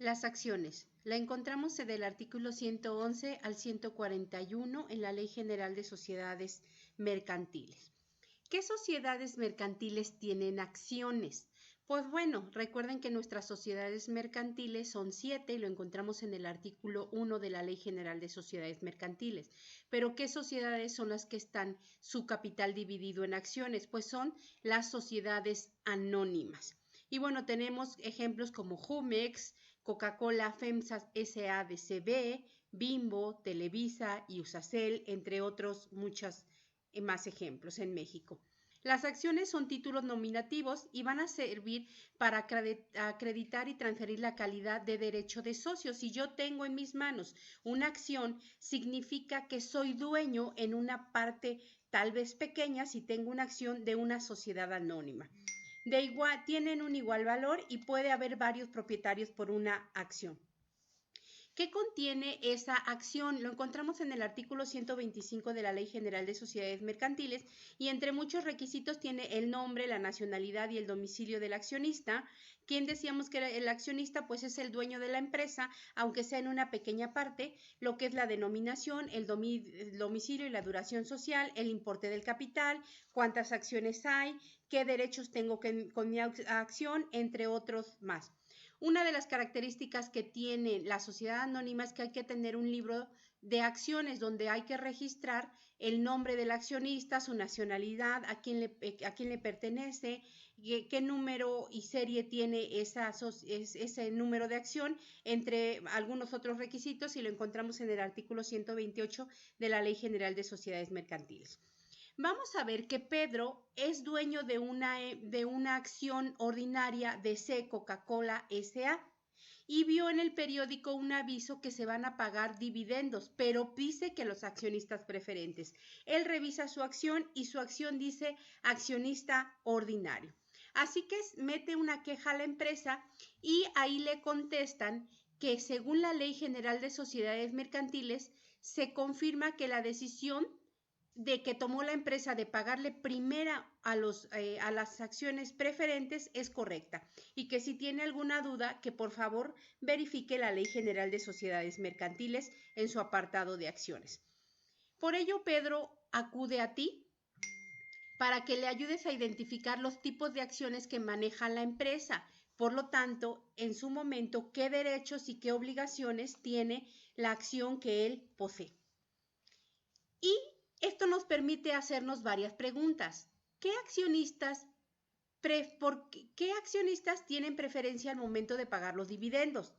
Las acciones. La encontramos del artículo 111 al 141 en la Ley General de Sociedades Mercantiles. ¿Qué sociedades mercantiles tienen acciones? Pues bueno, recuerden que nuestras sociedades mercantiles son 7 y lo encontramos en el artículo 1 de la Ley General de Sociedades Mercantiles. Pero ¿qué sociedades son las que están su capital dividido en acciones? Pues son las sociedades anónimas. Y bueno, tenemos ejemplos como Jumex, Coca-Cola, FEMSA SADCB, Bimbo, Televisa y Usacell, entre otros muchos más ejemplos en México. Las acciones son títulos nominativos y van a servir para acreditar y transferir la calidad de derecho de socio. Si yo tengo en mis manos una acción, significa que soy dueño en una parte tal vez pequeña si tengo una acción de una sociedad anónima. Tienen un igual valor y puede haber varios propietarios por una acción. ¿Qué contiene esa acción? Lo encontramos en el artículo 125 de la Ley General de Sociedades Mercantiles y entre muchos requisitos tiene el nombre, la nacionalidad y el domicilio del accionista. ¿Quién decíamos que era el accionista? Pues es el dueño de la empresa, aunque sea en una pequeña parte, lo que es la denominación, el domicilio y la duración social, el importe del capital, cuántas acciones hay, qué derechos tengo con mi acción, entre otros más. Una de las características que tiene la sociedad anónima es que hay que tener un libro de acciones donde hay que registrar el nombre del accionista, su nacionalidad, a quién le pertenece, qué número y serie tiene ese número de acción, entre algunos otros requisitos, y lo encontramos en el artículo 128 de la Ley General de Sociedades Mercantiles. Vamos a ver que Pedro es dueño de una acción ordinaria de C Coca-Cola S.A. y vio en el periódico un aviso que se van a pagar dividendos, pero dice que los accionistas preferentes. Él revisa su acción y su acción dice accionista ordinario. Así que mete una queja a la empresa y ahí le contestan que según la Ley General de Sociedades Mercantiles se confirma que la decisión de que tomó la empresa de pagarle primera a las acciones preferentes es correcta y que si tiene alguna duda que por favor verifique la Ley General de Sociedades Mercantiles en su apartado de acciones. Por ello, Pedro acude a ti para que le ayudes a identificar los tipos de acciones que maneja la empresa. Por lo tanto, en su momento, qué derechos y qué obligaciones tiene la acción que él posee. Y esto nos permite hacernos varias preguntas. ¿Qué accionistas tienen preferencia al momento de pagar los dividendos?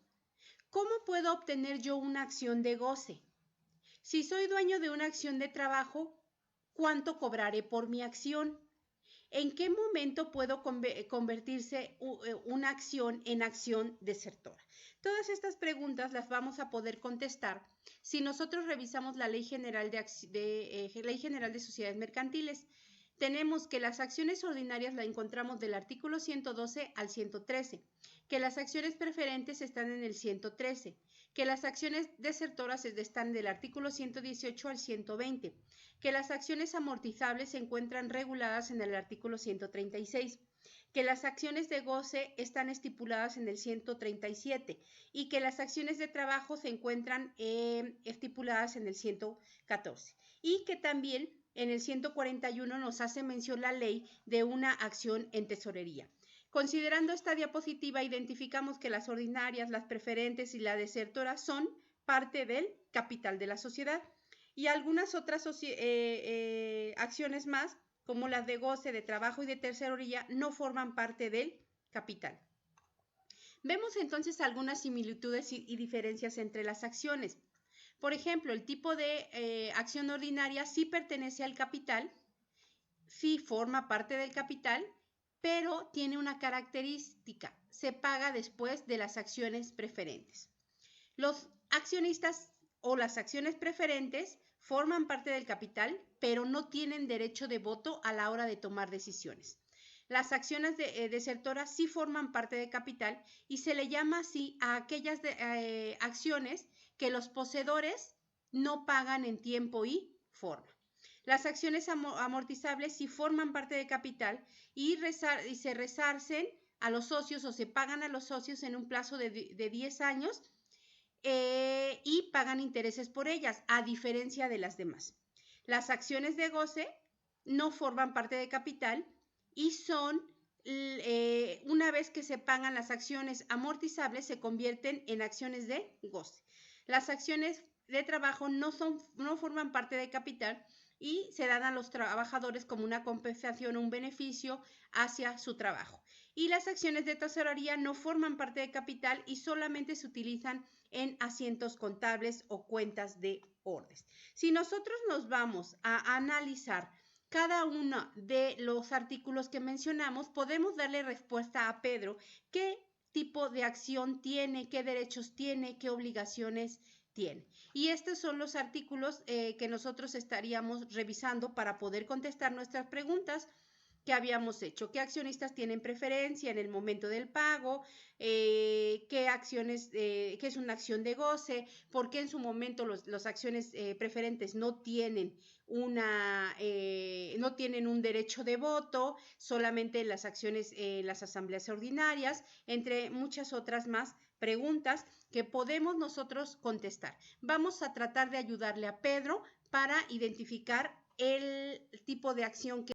¿Cómo puedo obtener yo una acción de goce? Si soy dueño de una acción de trabajo, ¿cuánto cobraré por mi acción? ¿En qué momento puedo convertirse una acción en acción desertora? Todas estas preguntas las vamos a poder contestar si nosotros revisamos la Ley General de Sociedades Mercantiles. Tenemos que las acciones ordinarias la encontramos del artículo 112 al 113, que las acciones preferentes están en el 113, que las acciones desertoras están del artículo 118 al 120, que las acciones amortizables se encuentran reguladas en el artículo 136, que las acciones de goce están estipuladas en el 137 y que las acciones de trabajo se encuentran estipuladas en el 114 y que también en el 141 nos hace mención la ley de una acción en tesorería. Considerando esta diapositiva, identificamos que las ordinarias, las preferentes y la desertora son parte del capital de la sociedad y algunas otras acciones más, como las de goce, de trabajo y de tesorería, no forman parte del capital. Vemos entonces algunas similitudes y diferencias entre las acciones. Por ejemplo, el tipo de acción ordinaria sí pertenece al capital, sí forma parte del capital, pero tiene una característica, se paga después de las acciones preferentes. Los accionistas o las acciones preferentes forman parte del capital, pero no tienen derecho de voto a la hora de tomar decisiones. Las acciones desertoras sí forman parte del capital y se le llama así a aquellas acciones que los poseedores no pagan en tiempo y forma. Las acciones amortizables sí forman parte del capital y se resarcen a los socios o se pagan a los socios en un plazo de 10 años y pagan intereses por ellas, a diferencia de las demás. Las acciones de goce no forman parte de capital y son, una vez que se pagan las acciones amortizables, se convierten en acciones de goce. Las acciones de trabajo no forman parte de capital y se dan a los trabajadores como una compensación o un beneficio hacia su trabajo. Y las acciones de tesorería no forman parte de capital y solamente se utilizan en asientos contables o cuentas de orden. Si nosotros nos vamos a analizar cada uno de los artículos que mencionamos, podemos darle respuesta a Pedro qué tipo de acción tiene, qué derechos tiene, qué obligaciones tiene. Y estos son los artículos que nosotros estaríamos revisando para poder contestar nuestras preguntas que habíamos hecho. ¿Qué accionistas tienen preferencia en el momento del pago? ¿Qué acciones, qué es una acción de goce? ¿Por qué en su momento los acciones preferentes no tienen no tienen un derecho de voto? Solamente las acciones, las asambleas ordinarias, entre muchas otras más preguntas que podemos nosotros contestar. Vamos a tratar de ayudarle a Pedro para identificar el tipo de acción que